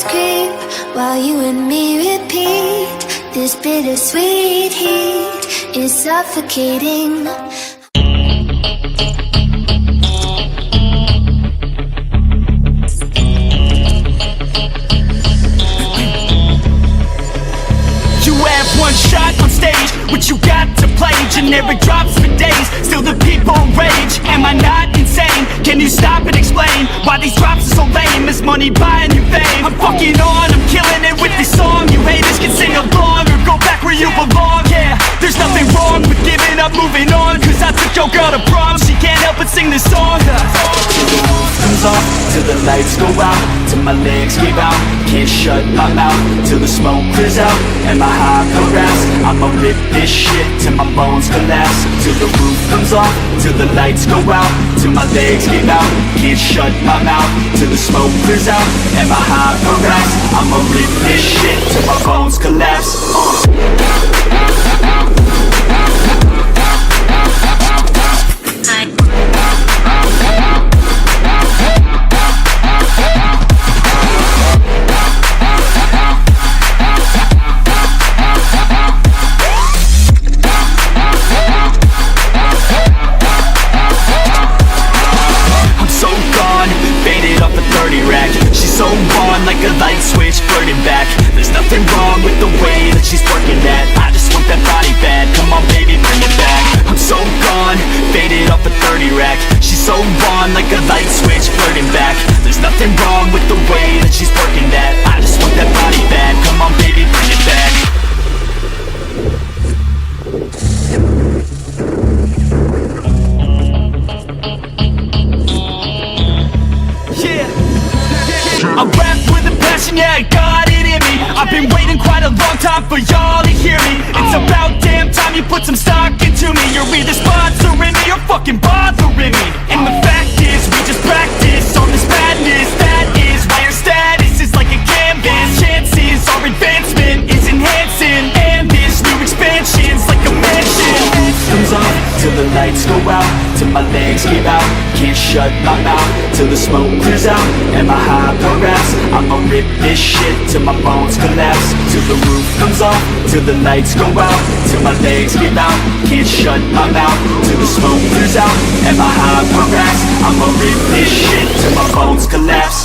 scream while you and me repeat. This bittersweet heat is suffocating. You have one shot on stage, what you got to play? Generic drops for days, still the people rage. Am I not insane? Can you stop and explain why these drops are so lame? Is money buying you fame? I'm fucking on, I'm killing it with this song. You haters can sing along or go back where you belong. Yeah, there's nothing wrong with giving up, moving on. Cause I took your girl to prom, she can't help but sing this song. Till the roof comes off, till the lights go out, till my legs give out, can't shut my mouth, till the smoke clears out and my high harass. I'ma rip this shit till my bones collapse. Till the roof comes off, till the lights go out, till my legs give out, can't shut my mouth, till the smoke clears out and my high harass. I'ma rip this shit till my bones collapse. Like a light switch, flirting back. There's nothing wrong with the way that she's working that. I just want that body bad. Come on baby, bring it back. I'm so gone, faded off a 30 rack. She's so on like a light switch, flirting back. There's nothing wrong with the way that she's working that. I just want that body bad. Come on baby, bring it back. I rap with a passion, yeah, I got it in me. I've been waiting quite a long time for y'all to hear me. It's about damn time you put some stock into me. You're either sponsoring me or fucking bothering me. And the fact is, we just practice on this madness. That is why your status is like a canvas. Chances our advancement is enhancing, and this new expansion's like a mansion. Comes off till the lights go out, till my legs give out, can't shut my mouth, till the smoke clears out and my high harass. I'ma rip this shit till my bones collapse. Till the roof comes off, till the lights go out, till my legs give out, can't shut my mouth, till the smoke clears out and my high harass. I'ma rip this shit till my bones collapse.